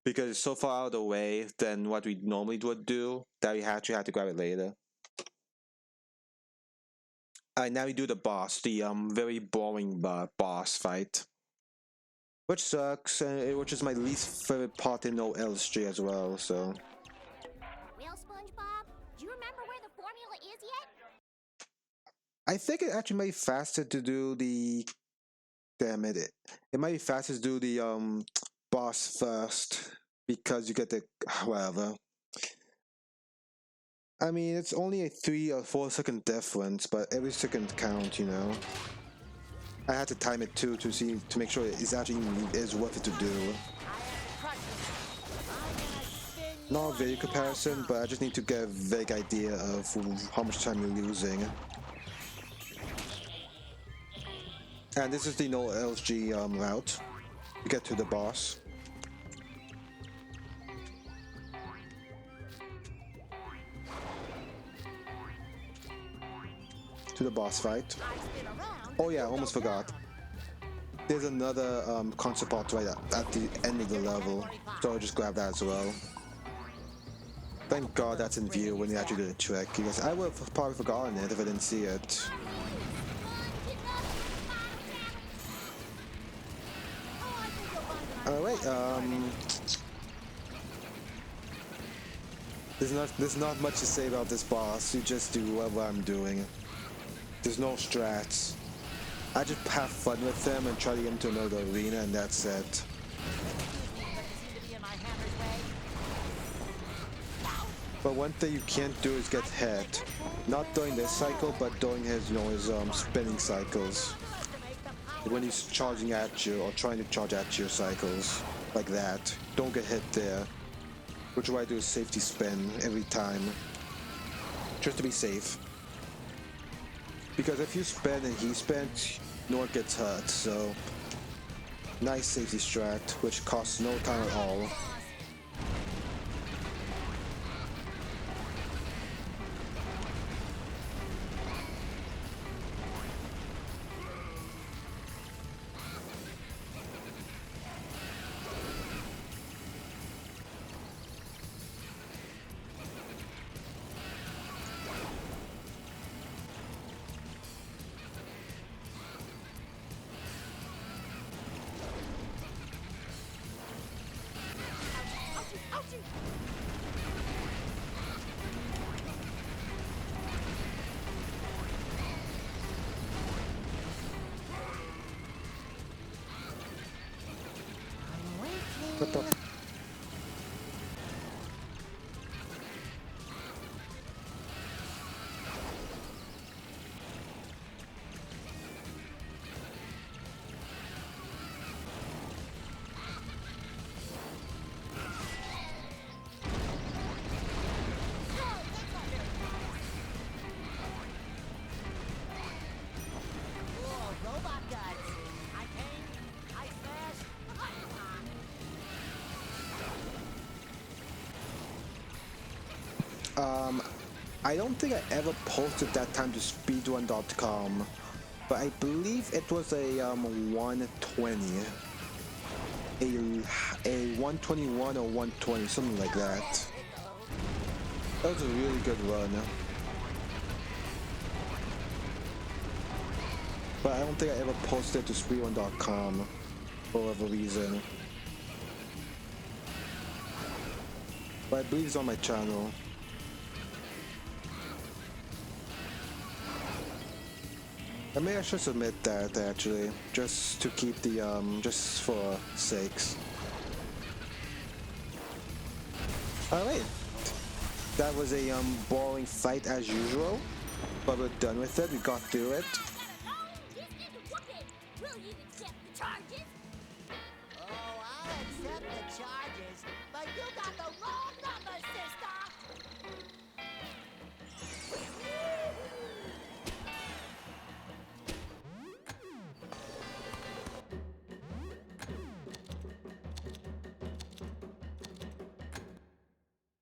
Because it's so far out of the way than what we normally would do that we actually had to grab it later. Alright, now we do the boss, the very boring boss fight. Which sucks, which is my least favorite part in OLSG as well, so. Well, Spongebob, do you remember where the formula is yet? I think it actually might be faster to do the. Damn it. It might be faster to do the boss first because you get the. Whatever. I mean, it's only a 3 or 4 second difference, but every second count, you know. I had to time it too to make sure it actually is worth it to do. Not a video comparison, but I just need to get a vague idea of how much time you're losing. And this is the no LG route to get to the boss. To the boss fight. Oh yeah, almost forgot. There's another concept art right at the end of the level, so I'll just grab that as well. Thank God that's in view when you actually do the trick, because I would have probably forgotten it if I didn't see it. Alright, there's not much to say about this boss. You just do whatever I'm doing. There's no strats. I just have fun with them and try to get into another arena, and that's it. But one thing you can't do is get hit. Not during this cycle, but during his, his spinning cycles. When he's charging at you or trying to charge at your cycles, like that. Don't get hit there. Which is why I do a safety spin every time. Just to be safe. Because if you spin and he spins, no one gets hurt, so nice safety strat, which costs no time at all. What the? I don't think I ever posted that time to speedrun.com, but I believe it was a 120, a 121 or 120, something like that. That was a really good run. But I don't think I ever posted it to speedrun.com for whatever reason. But I believe it's on my channel. I may I should submit that actually, just to keep the just for sakes. Alright. That was a boring fight as usual, but we're done with it. We got through it.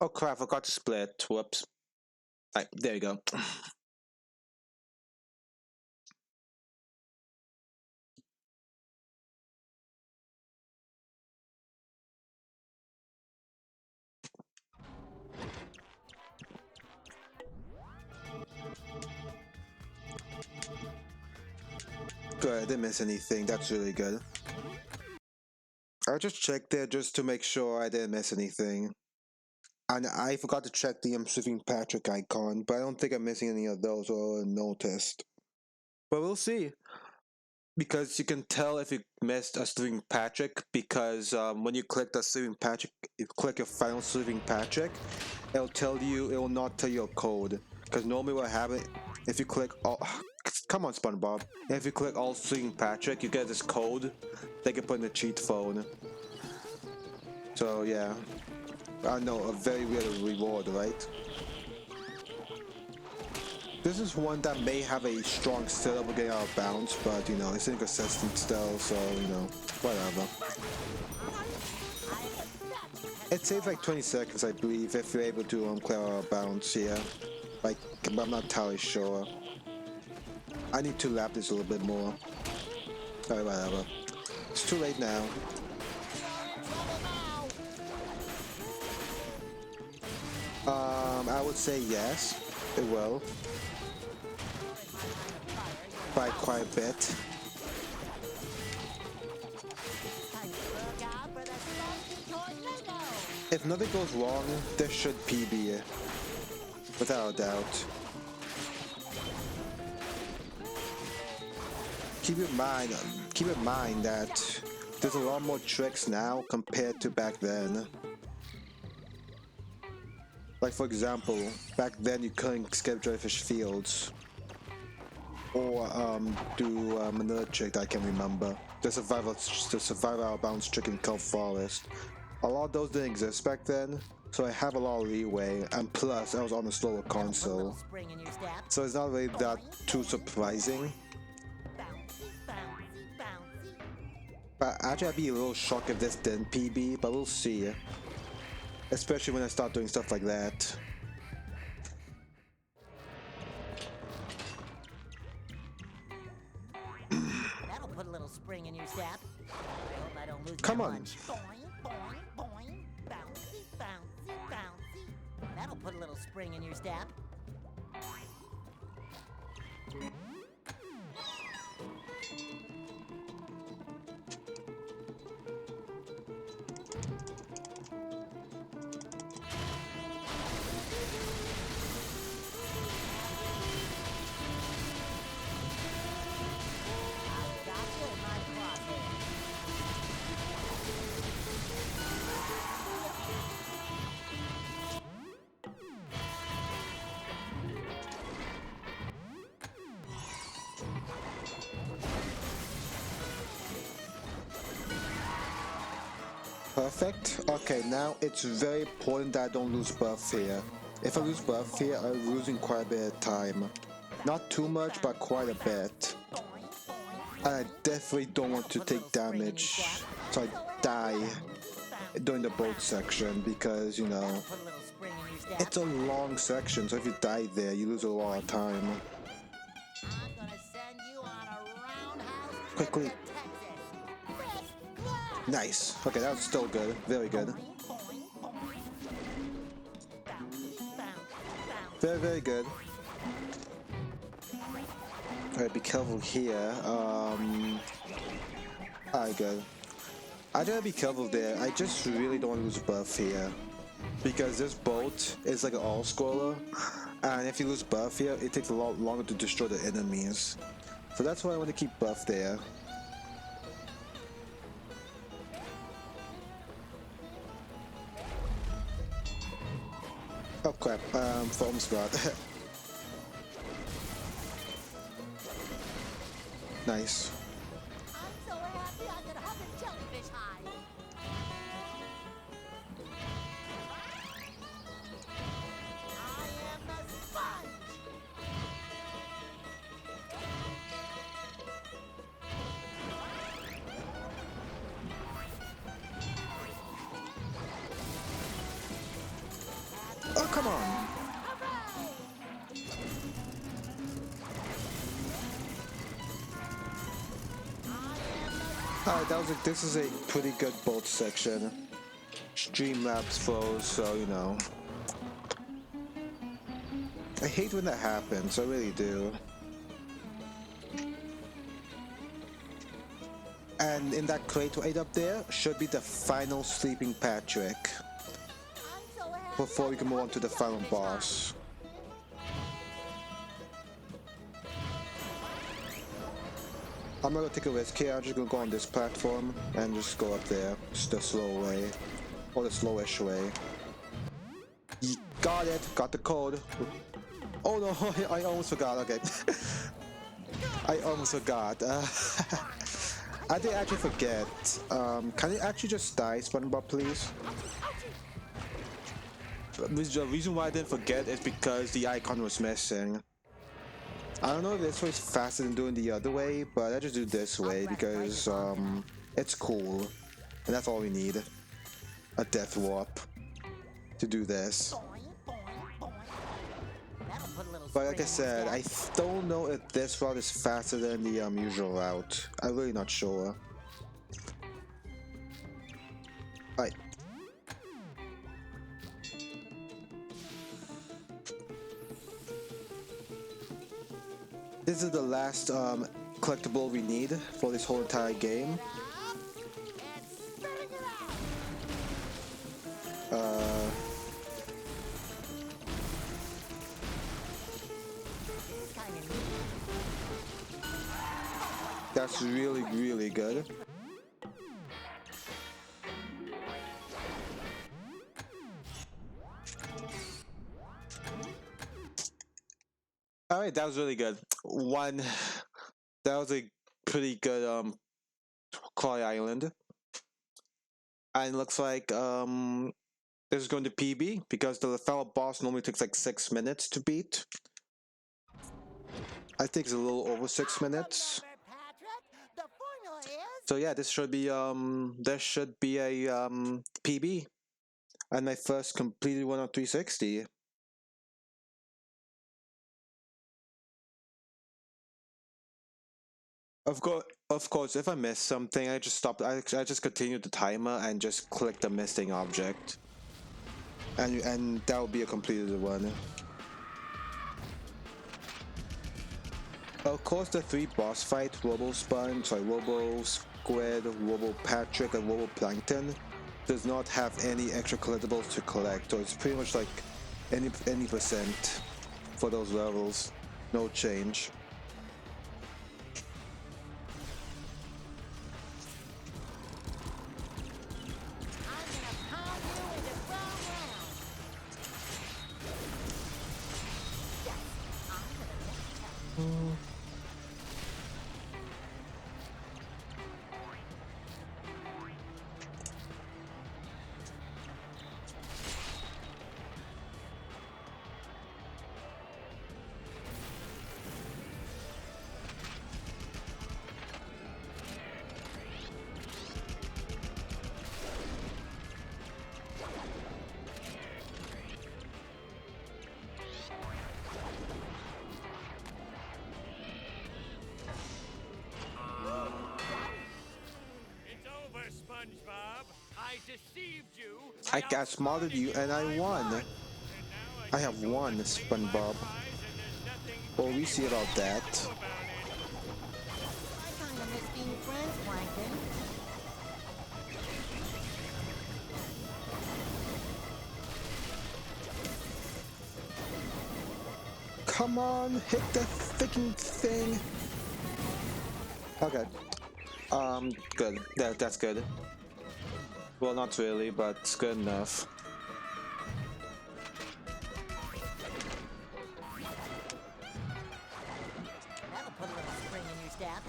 Oh crap, I forgot to split. Whoops. Alright, there you go. Good, I didn't miss anything. That's really good. I just checked there just to make sure I didn't miss anything. And I forgot to check the Swimming Patrick icon, but I don't think I'm missing any of those or noticed. But we'll see. Because you can tell if you missed a Swimming Patrick, because when you click the Swimming Patrick, you click your final Swimming Patrick, it will not tell you a code. Because normally what happens, if you click all, come on Spongebob, if you click all Swimming Patrick, you get this code they can put in the cheat phone. So yeah, I know, a very weird reward, right? This is one that may have a strong setup of getting out of bounds, but you know, it's inconsistent still, so you know, whatever. It saves like 20 seconds, I believe, if you're able to clear out of bounds, yeah. Like, I'm not entirely sure. I need to lap this a little bit more. Alright, whatever. It's too late now. I would say yes, it will. By quite a bit. If nothing goes wrong, there should PB, without a doubt. Keep in mind that there's a lot more tricks now compared to back then. Like for example, back then you couldn't skip Jellyfish Fields. Or do another trick that I can remember. The survival out of bounds trick in Kelp Forest. A lot of those didn't exist back then, so I have a lot of leeway, and plus I was on a slower console. So it's not really that too surprising. But actually I'd be a little shocked if this didn't PB, but we'll see. Especially when I start doing stuff like that. That'll put a little spring in your step. I hope I don't lose Come my on. lunch. Boing, boing, boing. Bouncy, bouncy, bouncy. That'll put a little spring in your step. I've got you in my crosshair. Perfect. Okay, now it's very important that I don't lose buff here. If I lose buff here, I'm losing quite a bit of time. Not too much, but quite a bit. And I definitely don't want to take damage, so I die during the boat section because, you know, Put a little spring in your step. it's a long section, so if you die there, you lose a lot of time. I'm gonna send you on a roundhouse trip Quickly. to Texas. First class. Nice. Okay, that was still good. Very good. Boing, boing, boing. Bouncy, bouncy, bouncy. Very, very good. Alright, be careful here. Alright, good. I gotta be careful there. I just really don't want to lose buff here. Because this boat is like an all-scroller. And if you lose buff here, it takes a lot longer to destroy the enemies. So that's why I want to keep buff there. Oh crap, foam spot. Nice. I'm so happy I could hug a jellyfish hide. I am the sponge. Alright, this is a pretty good boat section. Streamlabs froze, so you know. I hate when that happens, I really do. And in that crate right up there should be the final sleeping Patrick. Before we can move on to the final boss. I'm not gonna take a risk here, I'm just gonna go on this platform and just go up there. It's the slow way. Or the slowish way. Got it, got the code. Oh no, I almost forgot, okay. I almost forgot. I did actually forget. Can you actually just die, Spongebob, please? The reason why I didn't forget is because the icon was missing. I don't know if this way is faster than doing the other way, but I just do this way because it's cool. And that's all we need. A death warp to do this. But like I said, I don't know if this route is faster than the usual route. I'm really not sure. Right. This is the last collectible we need for this whole entire game. That's really, really good. Alright, that was really good. That was a pretty good Clay Island. And it looks like this is going to PB because the fellow boss normally takes like 6 minutes to beat. I think it's a little over 6 minutes. So yeah, this should be there should be a PB. And my first completed one on 360. Of course, if I miss something, I just stop. I just continue the timer and just click the missing object, and that will be a completed one. Of course, the 3 boss fights, Robo Squid, Robo Patrick, and Robo Plankton, does not have any extra collectibles to collect, so it's pretty much like any percent for those levels. No change. Spongebob, I deceived you. I outsmarted you and I won. I have won, Spongebob. Well, we see about that. I kind of miss being friends, Plankton. Come on, hit the freaking thing. Okay. Good. That's good. Well, not really, but it's good enough. That'll put a little spring in your step.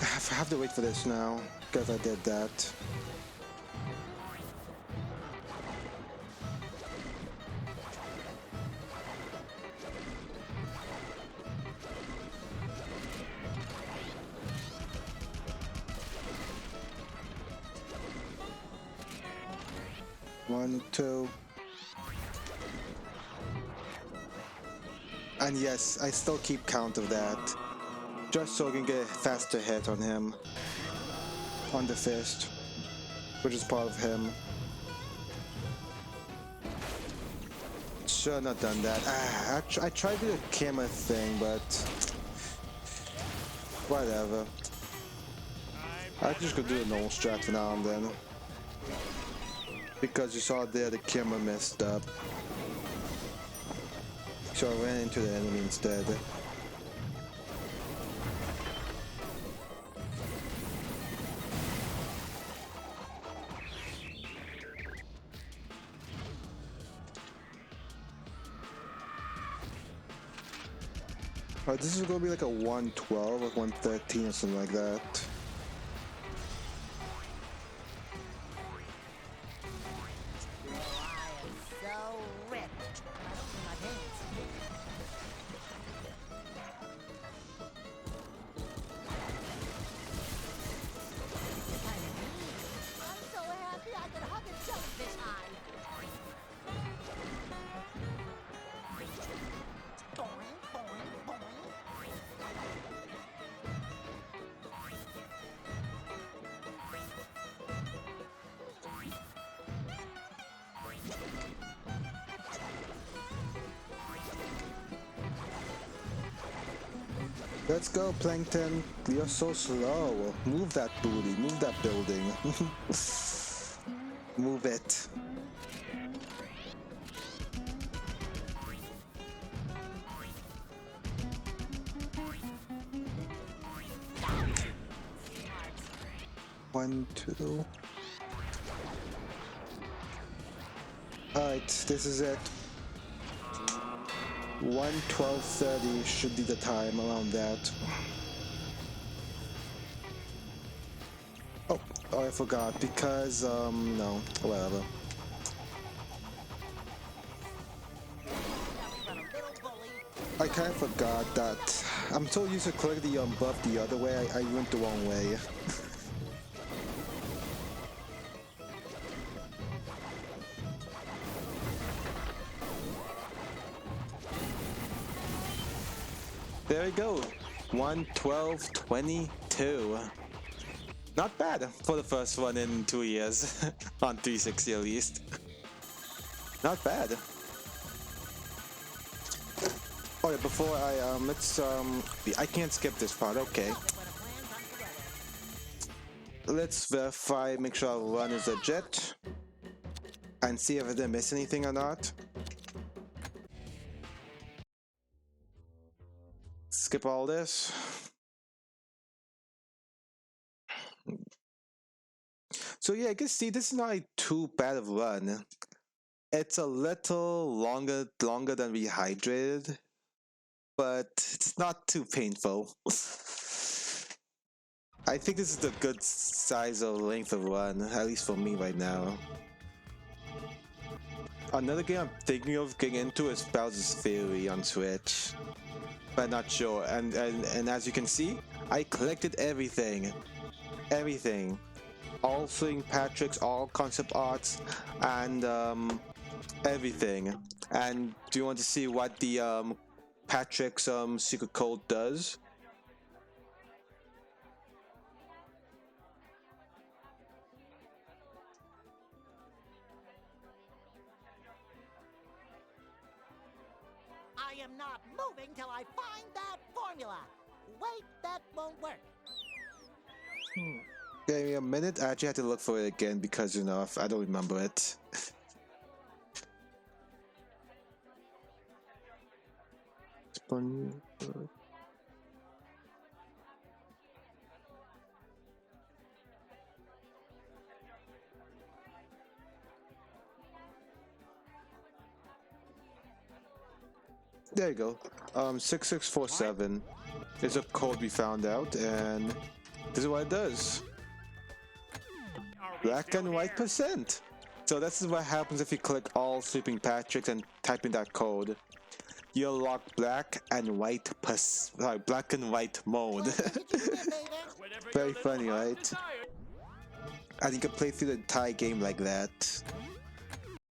I have to wait for this now. Because I did that. One, two. And yes, I still keep count of that. Just so I can get a faster hit on him. On the fist. Which is part of him. Should have not done that. I tried to do the camera thing, but... whatever. I just could do a normal strat for now and then. Because you saw there the camera messed up. So I ran into the enemy instead. Alright, this is gonna be like a 112 or 113 or something like that. Let's go, Plankton. You're so slow. Move that booty. Move that building. Move it. One, two. Alright, this is it. 1:12:30 should be the time around that. Oh, I forgot because no, whatever. I kind of forgot that I'm so used to click the buff the other way. I went the wrong way. There we go, 1:12:22. Not bad for the first one in 2 years, on 360 at least. Not bad. Oh yeah, before I let's I can't skip this part. Okay. Let's verify, make sure our run is legit, and see if I didn't miss anything or not. Skip all this. So yeah, I can see this is not too bad of a run. It's a little longer than Rehydrated, but it's not too painful. I think this is the good size of length of run, at least for me right now. Another game I'm thinking of getting into is Bowser's Fury on Switch, but not sure. And as you can see, I collected everything. All St. Patrick's, all concept arts, and everything. And do you want to see what the Patrick's secret code does? I am not moving till I find that formula. Wait, that won't work. Give me a minute. I actually had to look for it again because, you know, I don't remember it. Spongebob. There you go. 6647 is a code we found out, and this is what it does. black and white percent. So this is what happens if you click all sleeping Patricks and type in that code. You unlock black and white black and white mode. Whatever Very your little funny, heart right? desires. And you can play through the entire game like that,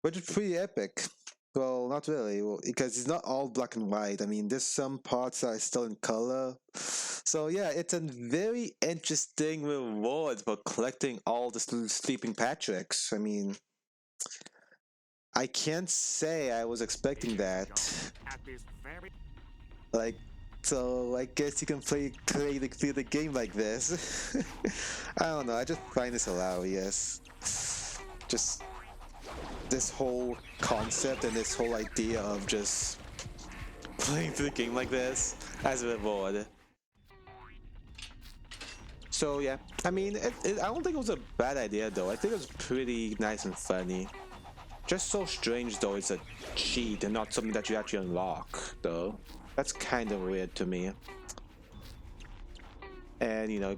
which is pretty epic. Well, not really, because it's not all black and white. I mean, there's some parts that are still in color. So yeah, it's a very interesting reward for collecting all the sleeping Patricks. I mean, I can't say I was expecting that. At this very Like, so I guess you can play the game like this. I don't know, I just find this hilarious. Just this whole concept and this whole idea of just playing through the game like this as a reward. So yeah, I mean, I don't think it was a bad idea though. I think it was pretty nice and funny. Just so strange though, it's a cheat and not something that you actually unlock though. That's kind of weird to me. And you know,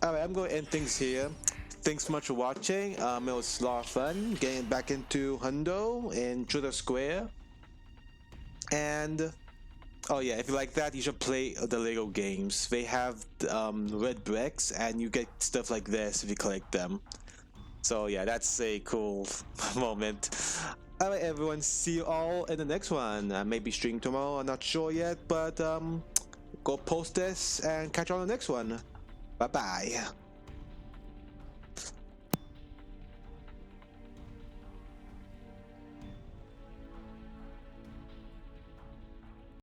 alright, I'm going to end things here. Thanks so much for watching. It was a lot of fun getting back into Hundo and Truth Square. And oh yeah, if you like that, you should play the Lego games. They have red bricks, and you get stuff like this if you collect them. So yeah, that's a cool moment. Alright everyone, see you all in the next one. Maybe stream tomorrow, I'm not sure yet, but go post this and catch you on the next one. Bye bye.